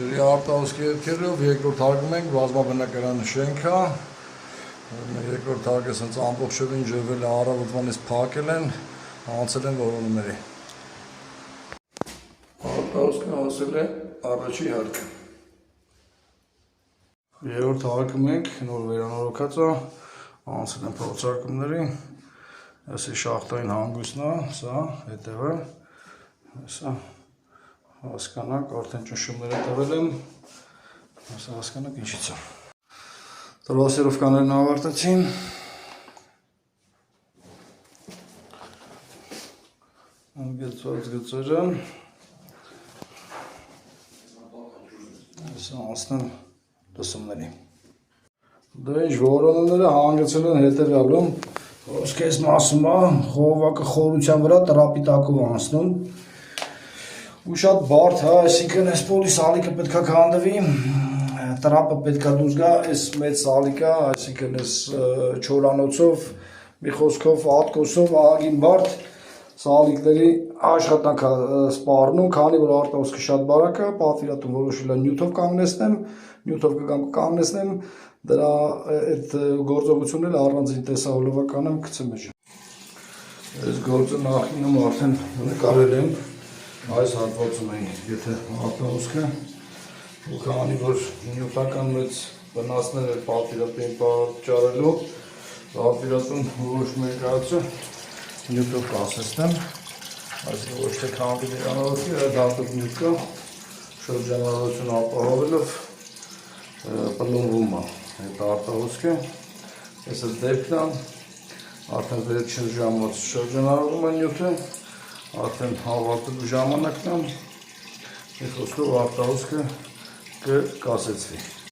Ջրի արտահոսքի հետքերով երկրորդ հարկում ենք բազմաբնակարան շենքա, երկրորդ հարկը սենց ամբողջովին ջրվել է, առավոտվանից փակել են, անցել են որոնումների։ Արտահոսքը հասել է առաջի հարկը։ Երրորդ հարկում ենք, նոր վերանորոգած է, անցել են փորձարկումների, այսի շախտային հանգույցն է, սա հետևը, սա հասկանանք, արդեն ճնշումները տվել եմ, սա հասկանանք ինչից է։ Տրասիրովկաներն ավարտեցին, անգեցված գծերը, սա անցնեմ լսումների։ Դա ինչ որոնումները հանգեցել են հետևյալում, ոսկես մասում է, խողովակը խորության վրա տրապիտակով անցնում, ու շատ բարդ է, այսինքն այս պոլի սալիկը պետքա քանդվի, տրապը պետքա դուրս գա, այս մեծ սալիկա, այսինքն այս չորանոցով, մի խոսքով, ատկոսով, ահագին բարդ սալիկների աշխատանք է սպառնում, քանի որ արտահոսքը շատ բարակ է, պատվիրատուն որոշել է նյութով կանգնեցնեմ, նյութով կանգնեցնեմ, դրա այդ գործողությունները առանձին տեսահոլովականը գցեմ մեջ։ Այս գործը նախինում արդեն նկարել եմ, այս հատվածում էին, եթե արտահոսքը, ու քանի որ նյութական մեծ վնասներ էր պատվիրատուն պատճառելով, պատվիրատուն որոշում է կայացրել նյութով կասեցնեմ, այսինքն ոչ թե քանդի վերանորոգի, այլ դարձով նյութ կա, շրջանառություն ապահովելով պլումբում է այդ արտահոսքը, այս դեպքն է, արդեն վերջին ժամանակ շրջանառվում է նյութը, արդեն հավարտելու ժամանակն է, մի խոսքով արտահոսքը կկասեցվի։